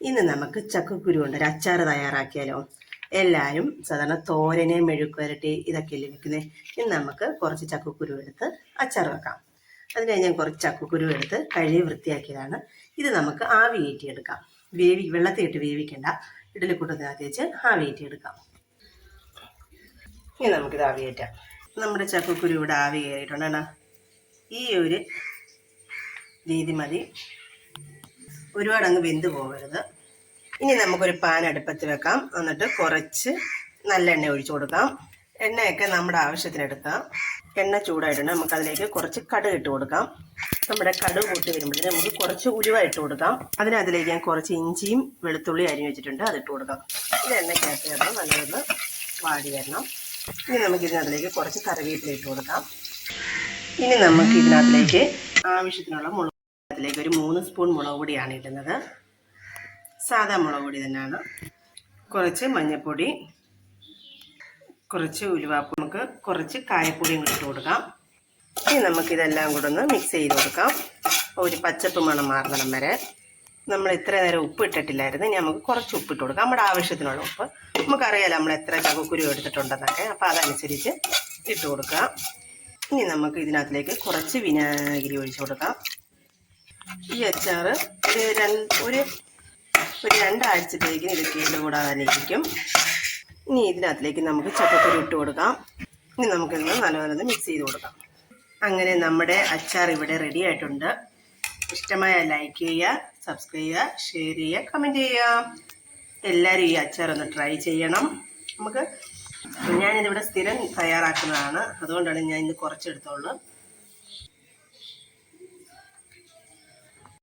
ഇന്ന് നമുക്ക് ചക്കക്കുരു കൊണ്ടൊരു അച്ചാർ തയ്യാറാക്കിയാലോ. എല്ലാവരും സാധാരണ തോരനെ മെഴുക്കുവരട്ടി ഇതൊക്കെയല്ലേ വെക്കുന്നത്. ഇന്ന് നമുക്ക് കുറച്ച് ചക്കക്കുരു എടുത്ത് അച്ചാർ വെക്കാം. അതിന് ഞാൻ കുറച്ച് ചക്കക്കുരു എടുത്ത് കഴുകി വൃത്തിയാക്കിയതാണ്. ഇത് നമുക്ക് ആവി കയറ്റിയെടുക്കാം. വെള്ളത്തിൽ ഇട്ട് വേവിക്കേണ്ട, ഇഡലിക്കൂട്ടത്തിനകത്ത് വെച്ച് ആവി കയറ്റിയെടുക്കാം. ഇനി നമുക്കിത് ആവി കയറ്റാം. നമ്മുടെ ചക്കക്കുരു ഇവിടെ ആവി കയറിയിട്ടുണ്ട്. ഈ ഒരു രീതി മതി, ഒരുപാട് അങ്ങ് വെന്ത് പോകരുത്. ഇനി നമുക്കൊരു പാൻ അടുപ്പത്ത് വെക്കാം. എന്നിട്ട് കുറച്ച് നല്ലെണ്ണ ഒഴിച്ചു കൊടുക്കാം. എണ്ണയൊക്കെ നമ്മുടെ ആവശ്യത്തിന് എടുക്കാം. എണ്ണ ചൂടായിട്ടുണ്ട്. നമുക്ക് അതിലേക്ക് കുറച്ച് കടുക് ഇട്ട് കൊടുക്കാം. നമ്മുടെ കടുക് കൂട്ടി വരുമ്പോഴത്തേക്ക് നമുക്ക് കുറച്ച് ഉലുവ ഇട്ട് കൊടുക്കാം. അതിലേക്ക് ഞാൻ കുറച്ച് ഇഞ്ചിയും വെളുത്തുള്ളി അരിഞ്ഞ് വെച്ചിട്ടുണ്ട്, അതിട്ട് കൊടുക്കാം. ഇത് എണ്ണയ്ക്കകത്ത് ചേർന്ന് നല്ലതൊന്ന് വാടി വരണം. ഇനി നമുക്ക് ഇതിനകത്തിലേക്ക് കുറച്ച് കറിവേപ്പില ഇട്ട് കൊടുക്കാം. ഇനി നമുക്ക് ഇതിനകത്തിലേക്ക് ആവശ്യത്തിനുള്ള അതിലേക്ക് ഒരു 3 സ്പൂൺ മുളക് പൊടിയാണ് ഇടുന്നത്. സാധാ മുളക് പൊടി തന്നെയാണ്. കുറച്ച് മഞ്ഞൾപ്പൊടി, കുറച്ച് ഉലുവാപ്പൊടി, നമുക്ക് കുറച്ച് കായപ്പൊടിയും ഇട്ട് കൊടുക്കാം. ഇനി നമുക്കിതെല്ലാം കൂടെ ഒന്ന് മിക്സ് ചെയ്ത് കൊടുക്കാം. ഒരു പച്ചപ്പ് മണം മാറുന്നിടം വരെ. നമ്മൾ ഇത്ര നേരം ഉപ്പ് ഇട്ടിട്ടില്ലായിരുന്നു. ഇനി നമുക്ക് കുറച്ച് ഉപ്പിട്ട് കൊടുക്കാം, നമ്മുടെ ആവശ്യത്തിനുള്ള ഉപ്പ്. നമുക്കറിയാലോ നമ്മൾ എത്ര ചക്കക്കുരു എടുത്തിട്ടുണ്ടെന്നൊക്കെ, അപ്പോൾ അതനുസരിച്ച് ഇട്ട് കൊടുക്കാം. ഇനി നമുക്ക് ഇതിനകത്തിലേക്ക് കുറച്ച് വിനാഗിരി ഒഴിച്ചു കൊടുക്കാം. ഈ അച്ചാർ ഒരു 2 ആഴ്ചത്തേക്ക് ഇത് കേടുകൂടാതെ ഇരിക്കും. ഇനി ഇതിനകത്തിലേക്ക് നമുക്ക് ചക്കക്കുരു ഇട്ട് കൊടുക്കാം. ഇനി നമുക്കിന്ന് നല്ലപോലെ മിക്സ് ചെയ്ത് കൊടുക്കാം. അങ്ങനെ നമ്മുടെ അച്ചാർ ഇവിടെ റെഡി ആയിട്ടുണ്ട്. ഇഷ്ടമായ ലൈക്ക് ചെയ്യുക, സബ്സ്ക്രൈബ് ചെയ്യുക, ഷെയർ ചെയ്യുക, കമൻറ്റ് ചെയ്യുക. എല്ലാവരും ഈ അച്ചാർ ഒന്ന് ട്രൈ ചെയ്യണം. ഞാനിതിവിടെ സ്ഥിരം തയ്യാറാക്കുന്നതാണ്, അതുകൊണ്ടാണ് ഞാൻ ഇന്ന് കുറച്ചെടുത്തോളൂ.